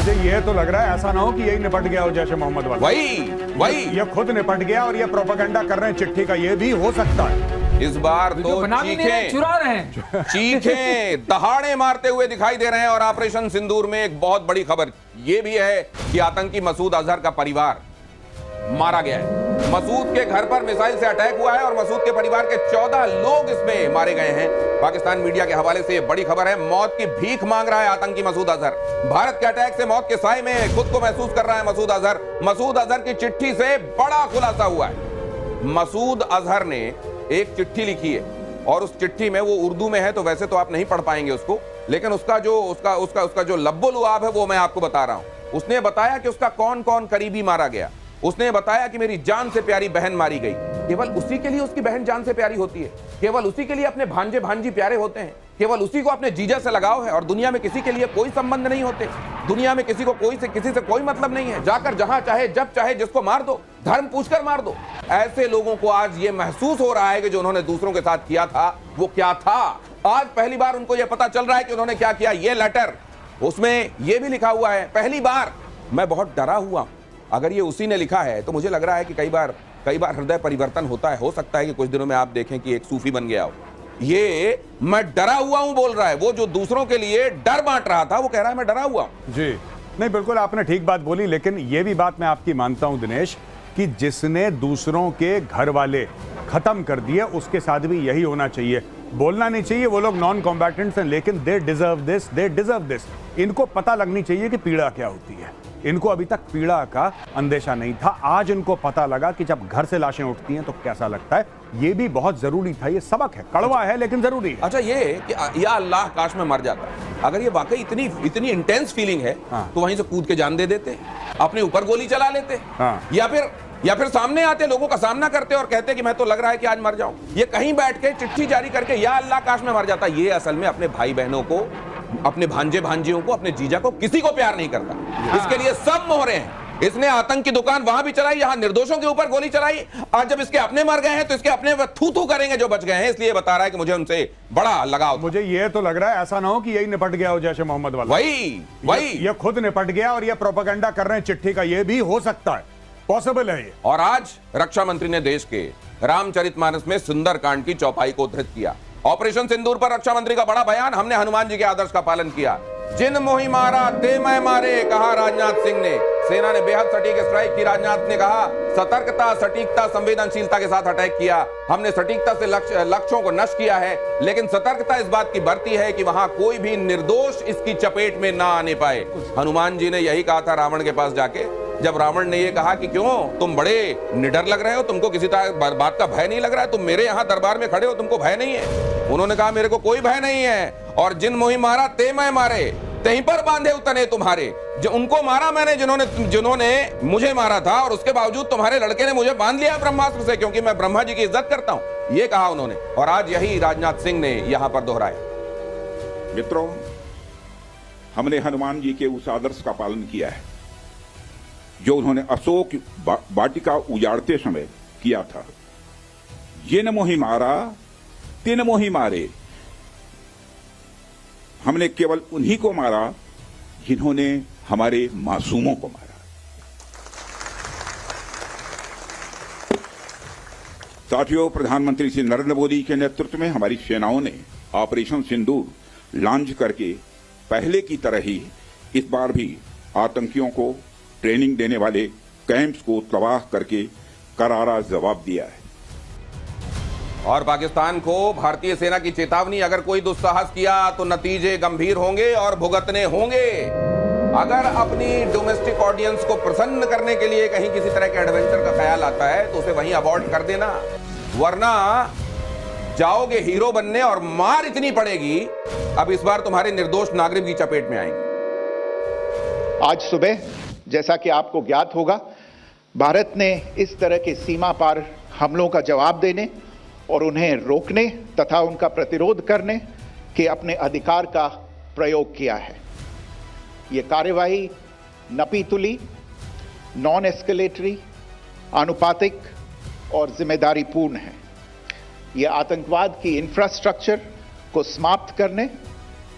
मुझे ये तो लग रहा है ऐसा ना हो कि यही निपट गया हो जैसे मोहम्मद वाला। वही ये खुद निपट गया और ये प्रोपेगेंडा कर रहे हैं चिट्ठी का, ये भी हो सकता है। इस बार तो चुरा रहे हैं, चीखें दहाड़े मारते हुए दिखाई दे रहे हैं। और ऑपरेशन सिंदूर में एक बहुत बड़ी खबर यह भी है कि आतंकी मसूद अजहर का परिवार मारा गया है। मसूद के घर पर मिसाइल से अटैक हुआ है और मसूद के परिवार के 14 लोग इसमें मारे गए हैं। पाकिस्तान मीडिया के हवाले से यह बड़ी खबर है। मौत की भीख मांग रहा है आतंकी मसूद अजहर। भारत के अटैक से मौत के साए में खुद को महसूस कर रहा है मसूद अजहर। मसूद अजहर की चिट्ठी से बड़ा खुलासा हुआ है। मसूद अजहर ने एक चिट्ठी लिखी है और उस चिट्ठी में, वो उर्दू में है तो वैसे तो आप नहीं पढ़ पाएंगे उसको, लेकिन उसका जो लब्बो लुआब है वो मैं आपको बता रहा हूं। उसने बताया कि उसका कौन कौन करीबी मारा गया। उसने बताया कि मेरी जान से प्यारी बहन मारी गई। केवल उसी के लिए उसकी बहन जान से प्यारी होती है, केवल उसी के लिए अपने भांजे भांजी प्यारे होते हैं, केवल उसी को अपने जीजा से लगाव है और दुनिया में किसी के लिए कोई संबंध नहीं होते। दुनिया में किसी से कोई मतलब नहीं है। जाकर जहां चाहे जब चाहे जिसको मार दो, धर्म पूछकर मार दो। ऐसे लोगों को आज ये महसूस हो रहा है कि जो उन्होंने दूसरों के साथ किया था वो क्या था। आज पहली बार उनको यह पता चल रहा है कि उन्होंने क्या किया। ये लेटर, उसमें यह भी लिखा हुआ है, पहली बार मैं बहुत डरा हुआ। अगर ये उसी ने लिखा है तो मुझे लग रहा है कि कई बार हृदय परिवर्तन होता है। हो सकता है कि कुछ दिनों में आप देखें कि एक सूफी बन गया हो। ये मैं डरा हुआ हूं बोल रहा है। वो जो दूसरों के लिए डर बांट रहा था वो कह रहा है मैं डरा हुआ हूं। जी नहीं, बिल्कुल आपने ठीक बात बोली, लेकिन ये भी बात मैं आपकी मानता हूं दिनेश कि जिसने दूसरों के घर वाले खत्म कर दिए उसके साथ भी यही होना चाहिए। बोलना नहीं चाहिए वो लोग नॉन कॉम्बैटेंट्स हैं, लेकिन दे डिजर्व दिस। इनको पता लगनी चाहिए कि पीड़ा क्या होती है। इनको अभी तक पीड़ा का अंदेशा नहीं था, आज इनको पता लगा कि जब घर से लाशें उठती हैं तो कैसा लगता है। ये भी बहुत जरूरी था, ये सबक है, कड़वा है लेकिन जरूरी है। अच्छा, ये कि या अल्लाह काश में मर जाता। अगर ये वाकई इतनी इंटेंस फीलिंग है तो वहीं से कूद के जान दे देते, अपने ऊपर गोली चला लेते, या फिर सामने आते, लोगों का सामना करते और कहते कि मैं तो लग रहा है कि आज मर जाऊं। ये कहीं बैठ के चिट्ठी जारी करके या अल्लाह काश में मर जाता। ये असल में अपने भाई बहनों को, अपने भांजे भांजियों को, अपने जीजा को, किसी को प्यार नहीं करता। इसके लिए सब मोहरे हैं। इसने आतंक की दुकान वहां भी चलाई, यहां निर्दोषों के ऊपर गोली चलाई। आज जब इसके अपने मर गए हैं तो इसके अपने थू करेंगे जो बच गए हैं। इसलिए बता रहा है कि मुझे उनसे बड़ा लगाव था। मुझे ये तो लग रहा है ऐसा ना हो कि यही निपट गया हो जैसे मोहम्मद वाला। वही ये खुद निपट गया और ये प्रोपेगेंडा कर रहे हैं चिट्ठी का, ये भी हो सकता है, पॉसिबल है ये। और आज रक्षा मंत्री ने देश के रामचरितमानस में सुंदरकांड की चौपाई को उद्धृत किया। ऑपरेशन सिंदूर पर रक्षा मंत्री का बड़ा बयान, हमने हनुमान जी के आदर्श का पालन किया। जिन मोहि मारा ते मैं मारे, कहा राजनाथ सिंह ने। सेना ने बेहद सटीक स्ट्राइक की। राजनाथ ने कहा सतर्कता, सटीकता, संवेदनशीलता के साथ अटैक किया। हमने सटीकता से लक्ष्यों को नष्ट किया है, लेकिन सतर्कता इस बात की बरती है कि वहां कोई भी निर्दोष इसकी चपेट में ना आने पाए। हनुमान जी ने यही कहा था रावण के पास जाके, जब रावण ने यह कहा कि क्यों तुम बड़े निडर लग रहे हो, तुमको किसी बात का भय नहीं लग रहा है, तुम मेरे यहां दरबार में खड़े हो, तुमको भय नहीं है। उन्होंने कहा मेरे को कोई भय नहीं है। और जिन मोहि मारा ते मैं मारे, तहीं पर बांधे उतने तुम्हारे। जो उनको मारा मैंने जिन्होंने मुझे मारा था, और उसके बावजूद तुम्हारे लड़के ने मुझे बांध लिया ब्रह्मास्त्र से, क्योंकि मैं ब्रह्मा जी की इज्जत करता हूं। ये कहा उन्होंने, और आज यही राजनाथ सिंह ने यहां पर दोहराया। मित्रों, हमने हनुमान जी के उस आदर्श का पालन किया है जो उन्होंने अशोक वाटिका उजाड़ते समय किया था। जिन मोहि मारा तिन मोहि मारे। हमने केवल उन्हीं को मारा जिन्होंने हमारे मासूमों को मारा। साथियों, प्रधानमंत्री श्री नरेंद्र मोदी के नेतृत्व में हमारी सेनाओं ने ऑपरेशन सिंदूर लॉन्च करके पहले की तरह ही इस बार भी आतंकियों को ट्रेनिंग देने वाले कैंप्स को तबाह करके करारा जवाब दिया है। और पाकिस्तान को भारतीय सेना की चेतावनी, अगर कोई दुस्साहस किया तो नतीजे गंभीर होंगे और भुगतने होंगे। अगर अपनी डोमेस्टिक ऑडियंस को प्रसन्न करने के लिए कहीं किसी तरह के एडवेंचर का ख्याल आता है तो उसे वहीं अबॉर्ट कर देना, वरना जाओगे हीरो बनने और मार इतनी पड़ेगी, अब इस बार तुम्हारे निर्दोष नागरिक की चपेट में आएंगे। आज सुबह, जैसा कि आपको ज्ञात होगा, भारत ने इस तरह के सीमा पार हमलों का जवाब देने और उन्हें रोकने तथा उनका प्रतिरोध करने के अपने अधिकार का प्रयोग किया है। ये कार्यवाही नपीतुली, नॉन एस्केलेटरी, आनुपातिक और जिम्मेदारीपूर्ण है। ये आतंकवाद की इंफ्रास्ट्रक्चर को समाप्त करने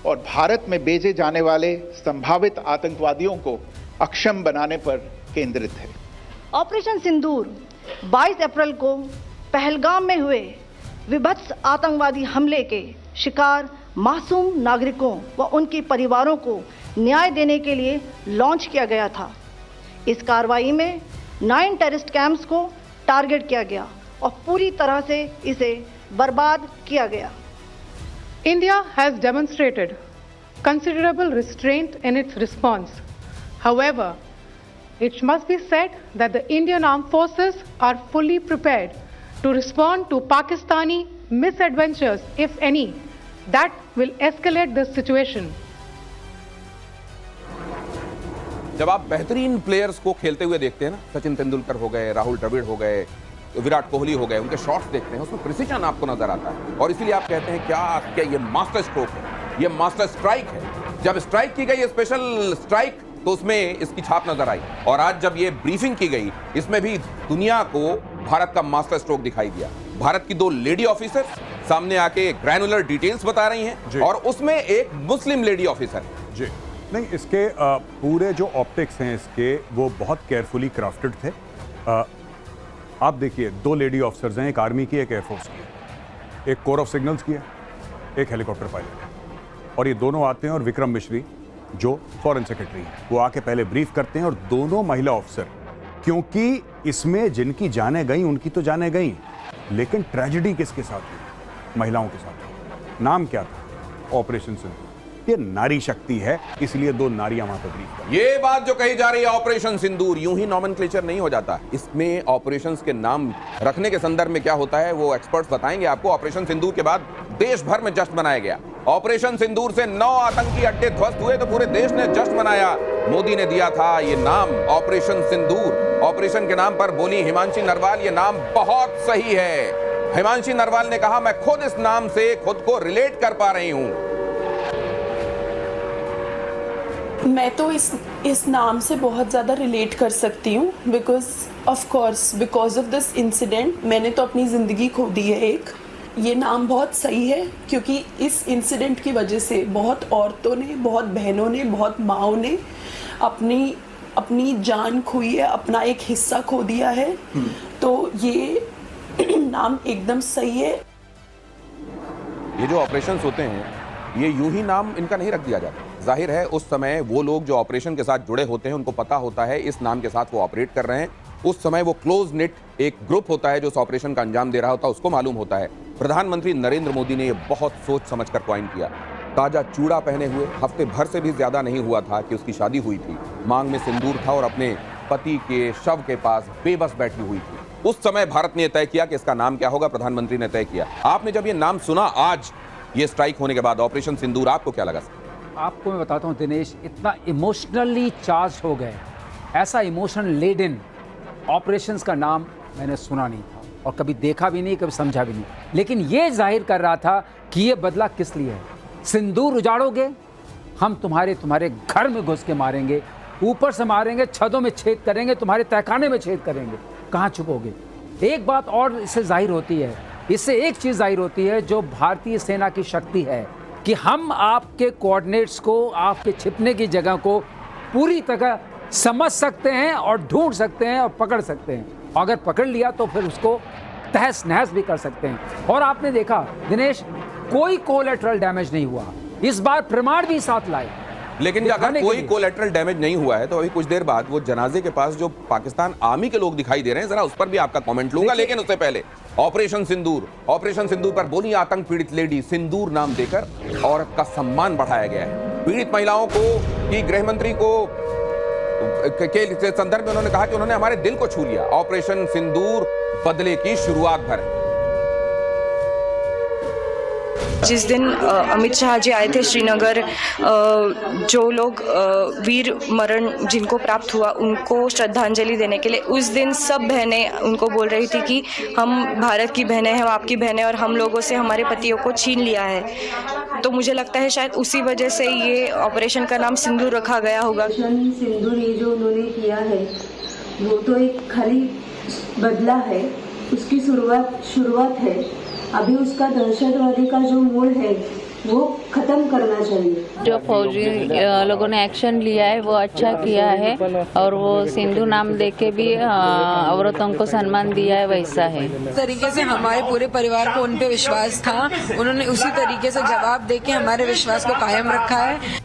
और भारत में भेजे जाने वाले संभावित आतंकवादियों को अक्षम बनाने पर केंद्रित है। ऑपरेशन सिंदूर 22 अप्रैल को पहलगाम में हुए विभत्स आतंकवादी हमले के शिकार मासूम नागरिकों व उनके परिवारों को न्याय देने के लिए लॉन्च किया गया था। इस कार्रवाई में 9 टेररिस्ट कैंप्स को टारगेट किया गया और पूरी तरह से इसे बर्बाद किया गया। India has demonstrated considerable restraint in its response. However, it must be said that the Indian Armed Forces are fully prepared to respond to Pakistani misadventures, if any, that will escalate this situation. जब आप बेहतरीन players को खेलते हुए देखते हैं ना, सचिन तेंदुलकर हो गए, राहुल द्रविड़ हो गए, विराट कोहली हो गए, उनके शॉट्स देखते हैं, उसमें प्रिसीजन आपको नजर आता है और इसीलिए आप कहते हैं क्या ये मास्टर स्ट्रोक है, ये मास्टर स्ट्राइक है। जब स्ट्राइक की गई स्पेशल स्ट्राइक तो उसमें इसकी छाप नजर आई और आज जब ये ब्रीफिंग की गई इसमें भी दुनिया को भारत का मास्टर स्ट्रोक दिखाई दिया। भारत की 2 लेडी ऑफिसर सामने आके ग्रैनुलर डिटेल्स बता रही हैं और उसमें एक मुस्लिम लेडी ऑफिसर जी नहीं, इसके पूरे जो ऑप्टिक्स हैं इसके वो बहुत केयरफुली क्राफ्टेड थे। आप देखिए 2 लेडी ऑफिसर्स हैं, एक आर्मी की, एक एयरफोर्स की, एक कोर ऑफ सिग्नल्स की है, एक हेलीकॉप्टर पायलट है और ये दोनों आते हैं और विक्रम मिश्री जो फॉरेन सेक्रेटरी है वो आके पहले ब्रीफ करते हैं और दोनों महिला ऑफिसर, क्योंकि इसमें जिनकी जानें गई उनकी तो जानें गई, लेकिन ट्रेजेडी किसके साथ हुई? महिलाओं के साथ। नाम क्या था? ऑपरेशन सिंदूर। ये नारी शक्ति है, इसलिए 2 नारियां वहां पर ब्रीफ कर। ये बात जो कही जा रही है ऑपरेशन सिंदूर, यूं ही नॉमेनक्लेचर नहीं हो जाता। इसमें ऑपरेशंस के नाम रखने के संदर्भ में क्या होता है वो एक्सपर्ट्स बताएंगे आपको। ऑपरेशन सिंदूर के बाद देश भर में जश्न मनाया गया। ऑपरेशन सिंदूर से 9 आतंकी अड्डे ध्वस्त हुए तो पूरे देश ने जश्न मनाया। मोदी ने दिया था ये नाम ऑपरेशन सिंदूर। ऑपरेशन के नाम पर बोली हिमांशी नरवाल, ये नाम बहुत सही है। हिमांशी नरवाल ने कहा मैं खुद इस नाम से खुद को रिलेट कर पा रही हूं। मैं तो इस नाम से बहुत ज़्यादा रिलेट कर सकती हूँ बिकॉज ऑफ दिस इंसिडेंट मैंने तो अपनी ज़िंदगी खो दी है एक। ये नाम बहुत सही है क्योंकि इस इंसिडेंट की वजह से बहुत औरतों ने, बहुत बहनों ने, बहुत माँओं ने अपनी जान खोई है, अपना एक हिस्सा खो दिया है। तो ये नाम एकदम सही है। ये जो ऑपरेशंस होते हैं ये यूं ही नाम इनका नहीं रख दिया जाता। जाहिर है उस समय वो लोग जो ऑपरेशन के साथ जुड़े होते हैं उनको पता होता है इस नाम के साथ वो ऑपरेट कर रहे हैं। उस समय वो क्लोज निट एक ग्रुप होता है जो उस ऑपरेशन का अंजाम दे रहा होता है, उसको मालूम होता है। प्रधानमंत्री नरेंद्र मोदी ने ये बहुत सोच समझकर क्वाइन किया। ताजा चूड़ा पहने हुए हफ्ते भर से भी ज्यादा नहीं हुआ था कि उसकी शादी हुई थी, मांग में सिंदूर था और अपने पति के शव के पास बेबस बैठी हुई थी। उस समय भारत ने तय किया कि इसका नाम क्या होगा, प्रधानमंत्री ने तय किया। आपने जब ये नाम सुना आज ये स्ट्राइक होने के बाद ऑपरेशन सिंदूर, आपको क्या लगा? आपको मैं बताता हूं दिनेश, इतना इमोशनली चार्ज हो गए, ऐसा इमोशन लेडन ऑपरेशंस का नाम मैंने सुना नहीं था और कभी देखा भी नहीं, कभी समझा भी नहीं। लेकिन ये जाहिर कर रहा था कि ये बदला किस लिए है। सिंदूर उजाड़ोगे, हम तुम्हारे घर में घुस के मारेंगे, ऊपर से मारेंगे, छतों में छेद करेंगे, तुम्हारे तहखाने में छेद करेंगे, कहाँ छुपोगे? एक बात और इससे जाहिर होती है, इससे एक चीज़ जाहिर होती है जो भारतीय सेना की शक्ति है कि हम आपके कोऑर्डिनेट्स को, आपके छिपने की जगह को पूरी तरह समझ सकते हैं और ढूंढ सकते हैं और पकड़ सकते हैं। अगर पकड़ लिया तो फिर उसको तहस नहस भी कर सकते हैं। और आपने देखा दिनेश, कोई कोलैटरल डैमेज नहीं हुआ। इस बार प्रमाण भी साथ लाए। लेकिन अगर कोई कोलैटरल डैमेज नहीं हुआ है तो अभी कुछ देर बाद वो जनाजे के पास जो पाकिस्तान आर्मी के लोग दिखाई दे रहे हैं, जरा उस पर भी आपका कमेंट लूंगा। लेकिन उससे पहले ऑपरेशन सिंदूर पर बोली आतंक पीड़ित लेडी, सिंदूर नाम देकर औरत का सम्मान बढ़ाया गया है। पीड़ित महिलाओं को कि गृह मंत्री को के संदर्भ में उन्होंने कहा कि उन्होंने हमारे दिल को छू लिया। ऑपरेशन सिंदूर बदले की शुरुआत भर है। जिस दिन अमित शाह जी आए थे श्रीनगर, जो लोग वीर मरण जिनको प्राप्त हुआ उनको श्रद्धांजलि देने के लिए, उस दिन सब बहनें उनको बोल रही थी कि हम भारत की बहनें हैं, हम आपकी बहनें, और हम लोगों से हमारे पतियों को छीन लिया है। तो मुझे लगता है शायद उसी वजह से ये ऑपरेशन का नाम सिंदूर रखा गया होगा। सिंदूर ये जो उन्होंने किया है वो तो एक खाली बदला है, उसकी शुरुआत है। अभी उसका दहशतवादी का जो मूड है वो खत्म करना चाहिए। जो फौजी लोगों ने एक्शन लिया है वो अच्छा किया है, और वो सिंधु नाम देके भी औरतों को सम्मान दिया है, वैसा है। इस तरीके से हमारे पूरे परिवार को उन पे विश्वास था, उन्होंने उसी तरीके से जवाब देके हमारे विश्वास को कायम रखा है।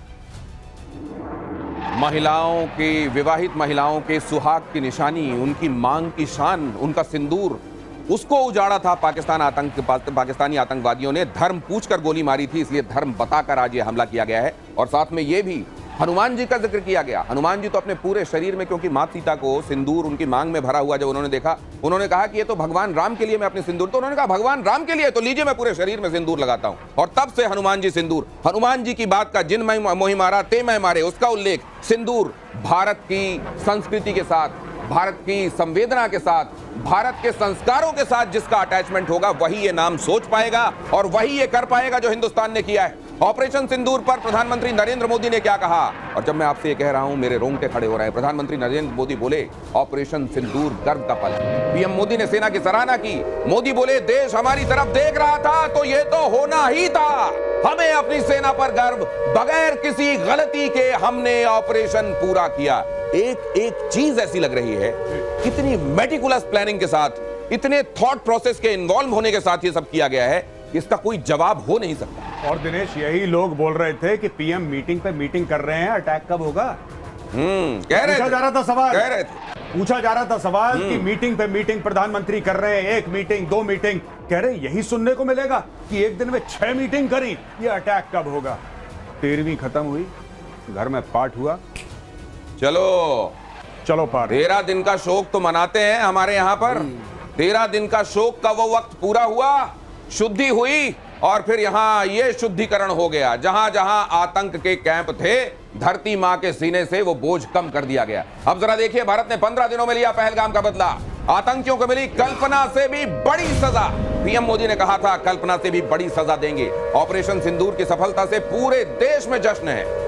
महिलाओं की, विवाहित महिलाओं के सुहाग की निशानी, उनकी मांग की शान, उनका सिंदूर, उसको उजाड़ा था पाकिस्तानी आतंकवादियों ने। धर्म पूछकर गोली मारी थी, इसलिए धर्म बताकर आज ये हमला किया गया है। और साथ में ये भी हनुमान जी का जिक्र किया गया। हनुमान जी तो अपने पूरे शरीर में, क्योंकि माता सीता को सिंदूर उनकी मांग में भरा हुआ जब उन्होंने देखा, उन्होंने कहा कि ये तो भगवान राम के लिए मैं अपने सिंदूर, तो उन्होंने कहा भगवान राम के लिए तो लीजिए मैं पूरे शरीर में सिंदूर लगाता हूं। और तब से हनुमान जी सिंदूर, हनुमान जी की बात का जिन मैं मोहि मारा ते मैं मारे, उसका उल्लेख सिंदूर भारत की संस्कृति के साथ, भारत की संवेदना के साथ, भारत के संस्कारों के साथ जिसका अटैचमेंट होगा वही ये नाम सोच पाएगा और वही ये कर पाएगा जो हिंदुस्तान ने किया है। ऑपरेशन सिंदूर पर प्रधानमंत्री नरेंद्र मोदी ने क्या कहा, और जब मैं आपसे ये कह रहा हूं मेरे रोंगटे खड़े हो रहे हैं। प्रधानमंत्री नरेंद्र मोदी बोले ऑपरेशन सिंदूर गर्व का पल है। पीएम मोदी ने सेना की सराहना की। मोदी बोले देश हमारी तरफ देख रहा था तो ये तो होना ही था, हमें अपनी सेना पर गर्व, बगैर किसी गलती के हमने ऑपरेशन पूरा किया। एक चीज ऐसी लग रही है, कितनी मेटिकुलस प्लानिंग के साथ, इतने थॉट प्रोसेस के इन्वॉल्व होने के साथ ये सब किया गया है, इसका कोई जवाब हो नहीं सकता। और दिनेश, यही लोग बोल रहे थे कि पीएम मीटिंग पे मीटिंग कर रहे हैं, अटैक कब होगा? कह रहे पूछा जा रहा था सवाल, कह रहे थे, पूछा जा रहा था सवाल कि मीटिंग पे मीटिंग प्रधानमंत्री कर रहे हैं, 1 मीटिंग 2 मीटिंग, कह रहे यही सुनने को मिलेगा कि एक दिन में 6 मीटिंग करी, ये अटैक कब होगा? 13वीं खत्म हुई, घर में पाठ हुआ, चलो पार। 13 दिन का शोक तो मनाते हैं हमारे यहां पर। 13 दिन का शोक का वो वक्त पूरा हुआ, शुद्धि हुई, और फिर यहां ये शुद्धिकरण हो गया। जहां जहां आतंक के कैंप थे, धरती मां के सीने से वो बोझ कम कर दिया गया। अब जरा देखिए, भारत ने 15 दिनों में लिया पहलगाम का बदला। आतंकियों को मिली कल्पना से भी बड़ी सजा। पीएम मोदी ने कहा था कल्पना से भी बड़ी सजा देंगे। ऑपरेशन सिंदूर की सफलता से पूरे देश में जश्न है।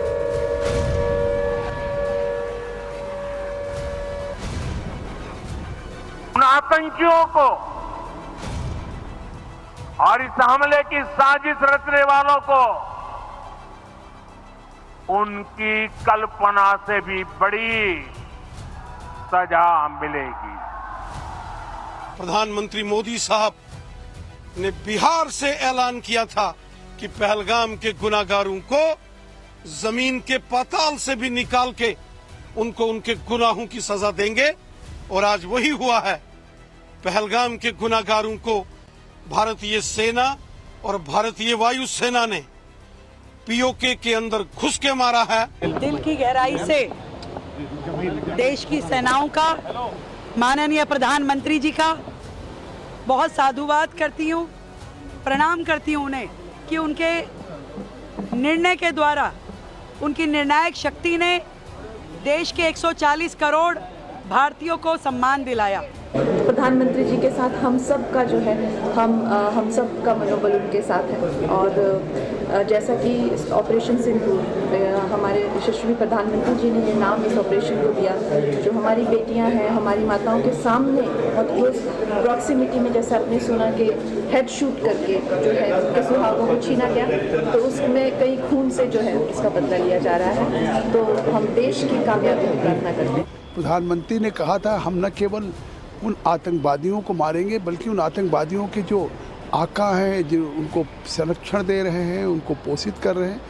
आतंकियों को और इस हमले की साजिश रचने वालों को उनकी कल्पना से भी बड़ी सजा मिलेगी। प्रधानमंत्री मोदी साहब ने बिहार से ऐलान किया था कि पहलगाम के गुनाहगारों को जमीन के पाताल से भी निकाल के उनको उनके गुनाहों की सजा देंगे, और आज वही हुआ है। पहलगाम के गुनाहगारों को भारतीय सेना और भारतीय वायु सेना ने पीओके के अंदर घुस के मारा है। दिल की गहराई से देश की सेनाओं का, माननीय प्रधानमंत्री जी का बहुत साधुवाद करती हूँ, प्रणाम करती हूँ उन्हें कि उनके निर्णय के द्वारा, उनकी निर्णायक शक्ति ने देश के 140 करोड़ भारतीयों को सम्मान दिलाया। प्रधानमंत्री जी के साथ हम सब का जो है, हम सब का मनोबल उनके साथ है। और जैसा कि ऑपरेशन सिंदूर, हमारे यशस्वी प्रधानमंत्री जी ने ये नाम इस ऑपरेशन को दिया, जो हमारी बेटियां हैं, हमारी माताओं के सामने बहुत क्लोज प्रॉक्सिमिटी में, जैसे आपने सुना कि हेड शूट करके जो है उनके सुहागों को छीना गया, तो उसमें कई खून से जो है इसका बदला लिया जा रहा है। तो हम देश की कामयाबी की प्रार्थना करते हैं। प्रधानमंत्री ने कहा था हम न केवल उन आतंकवादियों को मारेंगे, बल्कि उन आतंकवादियों के जो आका हैं, जो उनको संरक्षण दे रहे हैं, उनको पोषित कर रहे हैं,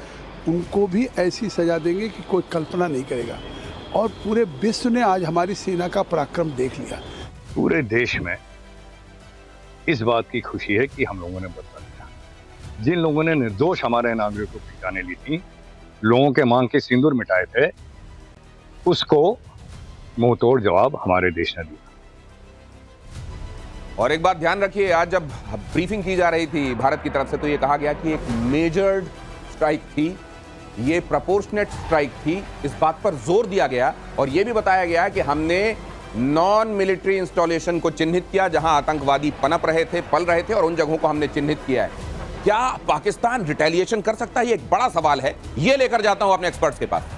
उनको भी ऐसी सजा देंगे कि कोई कल्पना नहीं करेगा। और पूरे विश्व ने आज हमारी सेना का पराक्रम देख लिया। पूरे देश में इस बात की खुशी है कि हम लोगों ने बदला लिया। जिन लोगों ने निर्दोष हमारे नागरिकों को ठिकाने ली थी, लोगों के मांग के सिंदूर मिटाए थे, उसको मुंह तोड़ जवाब हमारे देश ने दिया। और एक बात ध्यान रखिए, आज जब ब्रीफिंग की जा रही थी भारत की तरफ से, तो ये कहा गया कि एक मेजर्ड स्ट्राइक थी, ये प्रोपोर्शनेट स्ट्राइक थी, इस बात पर जोर दिया गया। और ये भी बताया गया कि हमने नॉन मिलिट्री इंस्टॉलेशन को चिन्हित किया जहां आतंकवादी पनप रहे थे, पल रहे थे, और उन जगहों को हमने चिन्हित किया है। क्या पाकिस्तान रिटेलिएशन कर सकता है? ये एक बड़ा सवाल है, ये लेकर जाता हूं अपने एक्सपर्ट्स के पास।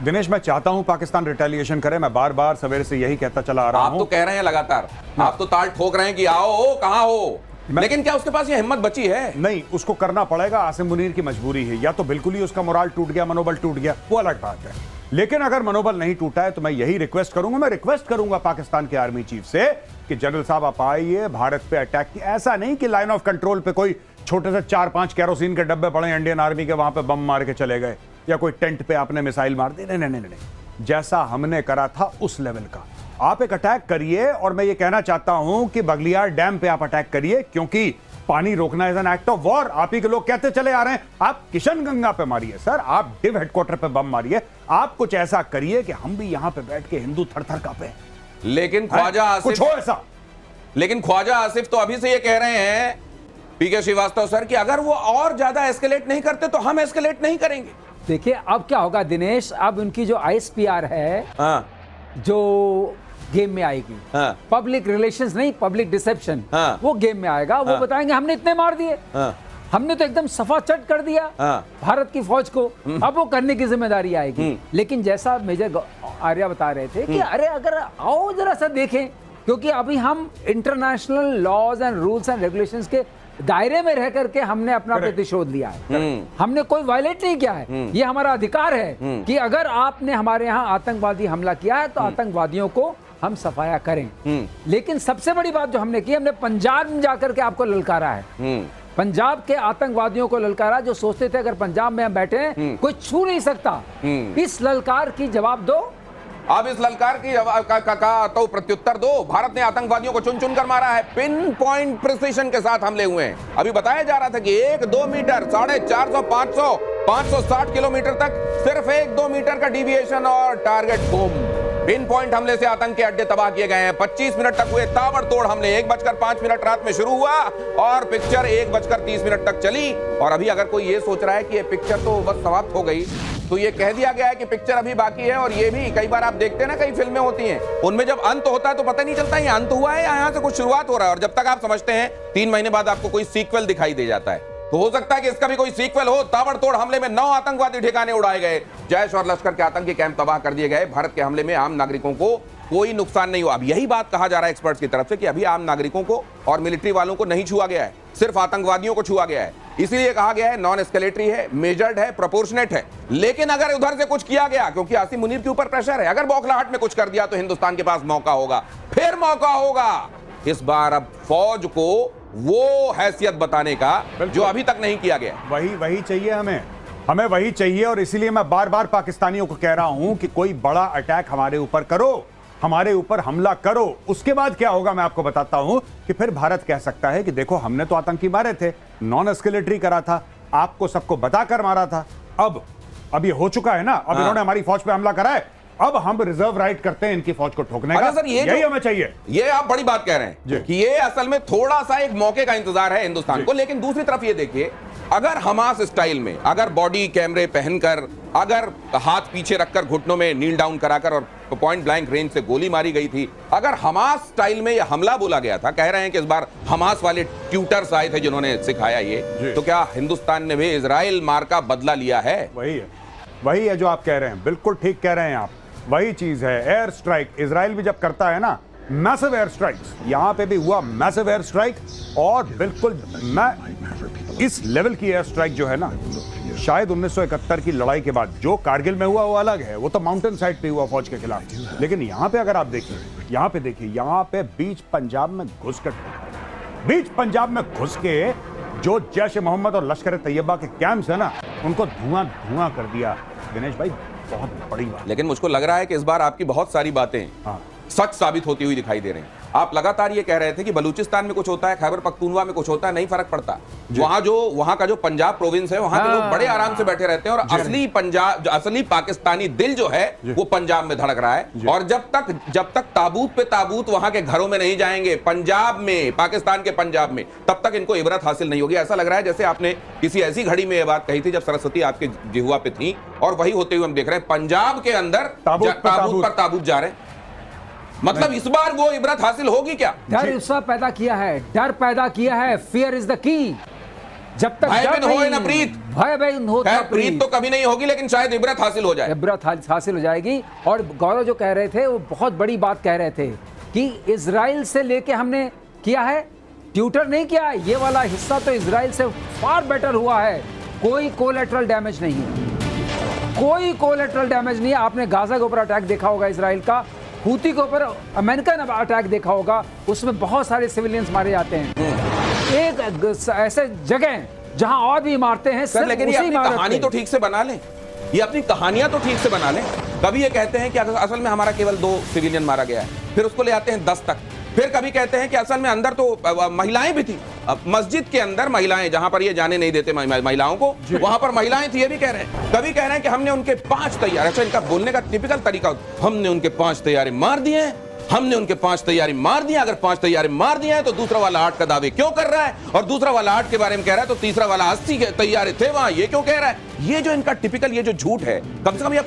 दिनेश, मैं चाहता हूं पाकिस्तान रिटेलिएशन करे, मैं बार बार सवेरे से यही कहता चला आ रहा हूं। आप तो कह रहे हैं लगातार, आप तो ताल ठोक रहे हैं कि आओ, कहां हो, लेकिन क्या उसके पास ये हिम्मत बची है? नहीं, उसको करना पड़ेगा। आसिम मुनीर की मजबूरी है, या तो बिल्कुल ही उसका मोराल टूट गया, मनोबल टूट गया, वो अलग बात है। लेकिन अगर मनोबल नहीं टूटा है तो मैं यही रिक्वेस्ट करूंगा, मैं रिक्वेस्ट करूंगा पाकिस्तान के आर्मी चीफ से कि जनरल साहब आप आइए, भारत पे अटैक की। ऐसा नहीं कि लाइन ऑफ कंट्रोल पे कोई छोटे से 4-5 केरोसिन के डब्बे पड़े इंडियन आर्मी के, वहां पे बम मार के चले गए, या कोई टेंट पे आपने मिसाइल मार दी। नहीं, जैसा हमने करा था उस लेवल का आप एक अटैक करिए। और मैं ये कहना चाहता हूं कि बगलियार डैम पे आप अटैक करिए, क्योंकि पानी रोकना is an act of war. आप ही के लोग कहते चले आ रहे हैं आप किशनगंगा पे मारिए सर, आप डिव हेडक्वार्टर पे बम मारिए, आप कुछ ऐसा करिए कि हम भी यहां पे बैठ के हिंदू थर-थर कांपे। लेकिन ख्वाजा आसिफ कुछ हो ऐसा। लेकिन ख्वाजा आसिफ तो अभी से ये कह रहे हैं पीके श्रीवास्तव सर कि अगर वो और ज्यादा एस्केलेट नहीं करते तो हम एस्केलेट नहीं करेंगे। देखिए अब क्या होगा दिनेश, अब उनकी जो ISPR है जो गेम में आएगी, पब्लिक रिलेशंस नहीं, पब्लिक डिसेप्शन, वो गेम में आएगा। वो बताएंगे हमने इतने मार दिए, हमने तो एकदम सफा चट कर दिया भारत की फौज को, अब वो करने की जिम्मेदारी आएगी। लेकिन जैसा मेजर आर्या बता रहे थे कि अरे अगर आओ जरा सा देखें, क्योंकि अभी हम international laws and rules and regulations के दायरे में रह करके हमने अपना प्रतिशोध लिया है, हमने कोई वायलेट नहीं किया है। ये हमारा अधिकार है कि अगर आपने हमारे यहाँ आतंकवादी हमला किया है तो आतंकवादियों को हम सफाया करें। लेकिन सबसे बड़ी बात जो हमने की, हमने पंजाब में जाकर के आपको ललकारा है, पंजाब के आतंकवादियों को ललकारा जो सोचते थे अगर पंजाब में हम बैठे कोई छू नहीं सकता। इस ललकार की जवाब दो। अब इस ललकार की का तो प्रत्युत्तर दो। भारत ने आतंकवादियों को चुन चुन कर मारा है, पिन पॉइंट प्रिसिशन के साथ हमले हुए हैं। अभी बताया जा रहा था कि 1-2 मीटर, 450, 500, 560 किलोमीटर तक सिर्फ 1-2 मीटर का डिविएशन और टारगेट बूम। पिन पॉइंट हमले से आतंक के अड्डे तबाह किए गए हैं। 25 मिनट तक हुए ताबड़तोड़ हमले। 1:05 रात में शुरू हुआ और पिक्चर 1:30 तक चली। और अभी अगर कोई ये सोच रहा है कि ये पिक्चर तो बस समाप्त हो गई, तो ये कह दिया गया है कि पिक्चर अभी बाकी है। और ये भी कई बार आप देखते हैं ना, कई फिल्में होती हैं, उनमें जब अंत होता है तो पता नहीं चलता ये अंत हुआ है या यहाँ से कुछ शुरुआत हो रहा है। और जब तक आप समझते हैं 3 महीने बाद आपको कोई सीक्वल दिखाई दे जाता है। तो हो सकता है कि इसका भी कोई सीक्वल हो। ताबड़तोड़ हमले में 9 आतंकवादी ठिकाने उड़ाए गए, जैश और लश्कर के आतंकी कैंप तबाह कर दिए गए। भारत के हमले में आम नागरिकों को कोई नुकसान नहीं हुआ। अब यही बात कहा जा रहा है एक्सपर्ट्स की तरफ से कि अभी आम नागरिकों को और मिलिट्री वालों को नहीं छुआ गया है, सिर्फ आतंकवादियों को छुआ गया है। इसीलिए कहा गया है नॉन एस्केलेटरी है, मेजर्ड है, प्रोपोर्शनेट है। लेकिन अगर उधर से कुछ किया गया, क्योंकि आसिम मुनीर के ऊपर प्रेशर है, अगर बौखलाहट में कुछ कर दिया तो हिंदुस्तान के पास मौका होगा, फिर मौका होगा इस बार अब फौज को वो हैसियत बताने का जो अभी तक नहीं किया गया। वही चाहिए हमें वही चाहिए। और इसीलिए मैं बार बार पाकिस्तानियों को कह रहा हूं कि कोई बड़ा अटैक हमारे ऊपर करो, हमारे ऊपर हमला करो। उसके बाद क्या होगा मैं आपको बताता हूं कि फिर भारत कह सकता है कि देखो हमने तो आतंकी मारे थे, नॉन एस्केलेटरी करा था, आपको सबको बताकर मारा था। अब ये हो चुका है ना, अब इन्होंने हमारी फौज पे हमला करा है, अब हम रिजर्व राइट करते हैं इनकी फौज को ठोकने का। सर, यही हमें चाहिए। ये आप बड़ी बात कह रहे हैं कि ये असल में थोड़ा सा एक मौके का इंतजार है हिंदुस्तान को। लेकिन दूसरी तरफ ये देखिए, अगर हमास स्टाइल में, अगर बॉडी कैमरे पहनकर, अगर हाथ पीछे रखकर घुटनों में नील डाउन कराकर और पॉइंट ब्लैंक रेंज से गोली मारी गई थी, अगर हमास स्टाइल में यह हमला बोला गया था, कह रहे हैं कि इस बार हमास वाले ट्यूटर्स आए थे जिन्होंने सिखाया ये, तो क्या हिंदुस्तान ने भी इजराइल मार का बदला लिया है? वही है जो आप कह रहे हैं, बिल्कुल ठीक कह रहे हैं आप। वही चीज है, एयर स्ट्राइक इजराइल भी जब करता है ना, मैसिव एयर स्ट्राइक्स, यहां पे भी हुआ मैसिव एयर स्ट्राइक। और बिल्कुल इस लेवल की एयर स्ट्राइक जो है ना, शायद 1971 की लड़ाई के बाद जो कारगिल में हुआ वो अलग है, वो तो माउंटेन साइड पे हुआ फौज के खिलाफ। लेकिन यहां पे अगर आप देखिए, यहां पे बीच पंजाब में घुस के जो जैश मोहम्मद और लश्कर तैयबा के कैंप्स है ना, उनको धुआं कर दिया। दिनेश भाई बहुत बड़ी बात। लेकिन मुझको लग रहा है कि इस बार आपकी बहुत सारी बातें सच साबित होती हुई दिखाई दे रही हैं। आप लगातार ये कह रहे थे कि बलूचिस्तान में कुछ होता है, खैबर पख्तूनवा में कुछ होता है, नहीं फर्क पड़ता। वहां का जो पंजाब प्रोविंस है, वहां के लोग बड़े आराम से बैठे रहते हैं और असली पाकिस्तानी दिल जो है वो पंजाब में धड़क रहा है। और जब तक ताबूत पे ताबूत वहां के घरों में नहीं जाएंगे, पंजाब में, पाकिस्तान के पंजाब में, तब तक इनको इबरत हासिल नहीं होगी। ऐसा लग रहा है जैसे आपने किसी ऐसी घड़ी में ये बात कही थी जब सरस्वती आपके जिह्वा पे थी, और वही होते हुए हम देख रहे हैं पंजाब के अंदर ताबूत पर ताबूत जा रहे हैं। मतलब इस बार वो इबरत हासिल होगी क्या? डर उत्साह पैदा किया है, फियर इज द की। जब तक भय प्रीत तो कभी नहीं होगी, लेकिन शायद इबरत हासिल हो जाए। इबरत हासिल हो जाएगी। और गौरव जो कह रहे थे वो बहुत बड़ी बात कह रहे थे कि इजराइल से लेके हमने किया है ट्यूटर नहीं किया है। ये वाला हिस्सा तो इजराइल से फार बेटर हुआ है। कोई कोलेटरल डैमेज नहीं है, कोई कोलेटरल डैमेज नहीं है। आपने गाजा के ऊपर अटैक देखा होगा इजराइल का, हूती के ऊपर अमेरिकन अटैक देखा होगा, उसमें बहुत सारे सिविलियंस मारे जाते हैं। एक ऐसे जगह जहां और भी इमारतें हैं, सर, लेकिन ये अपनी कहानी तो ठीक से बना लें, ये अपनी कहानियां तो ठीक से बना लें। कभी ये कहते हैं कि असल में हमारा केवल 2 सिविलियन मारा गया है, फिर उसको ले आते हैं 10 तक। फिर कभी कहते हैं कि असल में अंदर तो महिलाएं भी थी, मस्जिद के अंदर महिलाएं, जहां पर ये जाने नहीं देते महिलाओं को, वहां पर महिलाएं थी, ये भी कह रहे हैं। कभी कह रहे हैं कि हमने उनके 5 तैयारे, अच्छा इनका बोलने का टिपिकल तरीका, हमने उनके 5 तैयारे मार दिए हैं, हमने उनके 5 तैयारी मार दिए। अगर 5 तैयारे मार दिए हैं तो दूसरा वाला 8 का दावे क्यों कर रहा है, और दूसरा वाला 8 के बारे में कह रहा है तो तीसरा वाला 80 के तैयारे थे वहां, ये क्यों कह रहा है। ये जो इनका टिपिकल ये जो झूठ है, कम से कम ये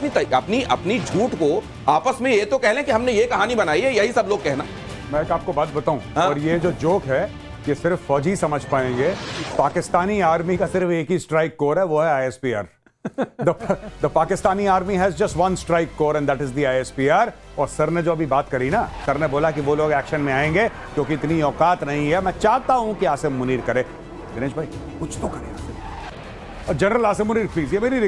अपनी झूठ को आपस में ये तो कह लें कि हमने ये कहानी बनाई है, यही सब लोग कहना। मैं एक आपको बात बताऊं, और ये जो जोक है ये सिर्फ फौजी समझ पाएंगे। पाकिस्तानी आर्मी का सिर्फ एक ही स्ट्राइक कोर है, वो है ISPR। The Pakistani army has just one strike corps and that is the ISPR। और सर ने जो अभी बात करी ना, सर ने बोला कि वो लोग एक्शन में आएंगे क्योंकि इतनी औकात नहीं है। मैं चाहता हूं कि आसिम मुनीर करे। दिनेश भाई कुछ तो करें आसिम, और जनरल आसिम मुनीर प्लीज, ये मेरी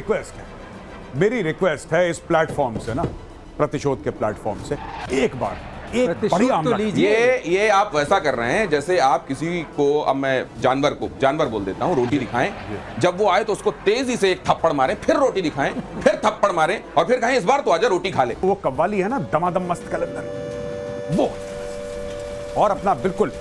रिक्वेस्ट है इस प्लेटफॉर्म से ना, प्रतिशोध के प्लेटफॉर्म से एक बार एक बड़ी तो ये आप वैसा कर रहे हैं जैसे आप किसी को, अब मैं जानवर बोल देता हूं, रोटी दिखाएं, जब वो आए तो उसको तेजी से एक थप्पड़ मारें, फिर रोटी दिखाएं, फिर थप्पड़ मारें, और फिर कहें इस बार तो आजा रोटी खा ले। वो कव्वाली है ना, दमादम मस्त कलंदर, वो, और अपना बिल्कुल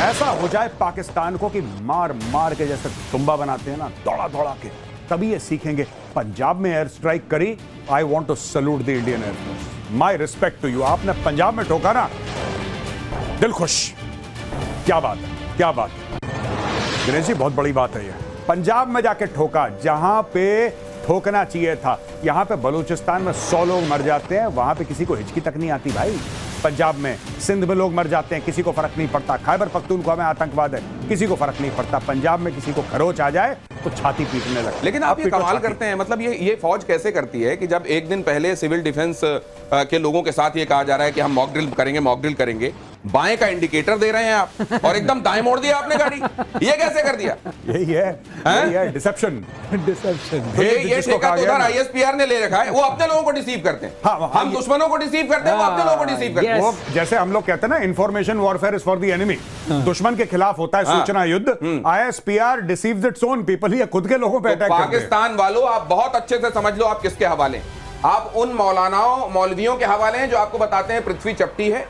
ऐसा हो जाए पाकिस्तान को कि मार मार के जैसे तुम्बा बनाते हैं ना, दौड़ा दौड़ा के, तभी ये सीखेंगे। पंजाब में एयर स्ट्राइक करी, I want to salute the Indian air force, my respect to you. आपने पंजाब में ठोका ना, दिल खुश, क्या बात है, क्या बात है दिनेश जी, बहुत बड़ी बात है ये। पंजाब में जाके ठोका जहां पे ठोकना चाहिए था। यहां पे बलूचिस्तान में 100 लोग मर जाते हैं, वहां पे किसी को हिचकी तक नहीं आती भाई। पंजाब में, सिंध में लोग मर जाते हैं, किसी को फर्क नहीं पड़ता। खैबर पख्तूनख्वा में आतंकवाद है, किसी को फर्क नहीं पड़ता। पंजाब में किसी को खरोच आ जाए तो छाती पीटने लगती है। लेकिन आप ये कमाल करते हैं, मतलब ये फौज कैसे करती है कि जब एक दिन पहले सिविल डिफेंस के लोगों के साथ ये कहा जा रहा है कि हम मॉक ड्रिल करेंगे, बाएं का इंडिकेटर दे रहे हैं आप और एकदम दाएं मोड़ दिया आपने गाड़ी, ये कैसे कर दिया? यही है डिसेप्शन। ये ठेका तो उधर ISPR ने ले रखा है, वो अपने लोगों को डिसीव करते हैं। हम दुश्मनों को डिसीव करते हैं, वो अपने लोगों को डिसीव करते हैं। वो जैसे हम लोग कहते हैं ना, information warfare is for the enemy, दुश्मन के खिलाफ होता है सूचना युद्ध। ISPR deceives its own people, ये खुद के लोगों पे अटैक करते हैं। पाकिस्तान वालों, आप बहुत अच्छे से समझ लो आप किसके हवाले, आप उन मौलानाओं मौलवियों के हवाले हैं जो आपको बताते हैं पृथ्वी चपटी है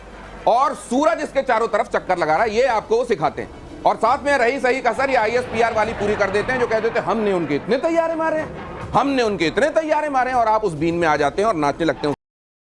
और सूरज इसके चारों तरफ चक्कर लगा रहा है, ये आपको सिखाते हैं। और साथ में रही सही कसर ये ISPR वाली पूरी कर देते हैं, जो कह देते हैं हमने उनके इतने तैयारे मारे हैं, हमने उनके इतने तैयारे मारे हैं, और आप उस बीन में आ जाते हैं और नाचने लगते हैं।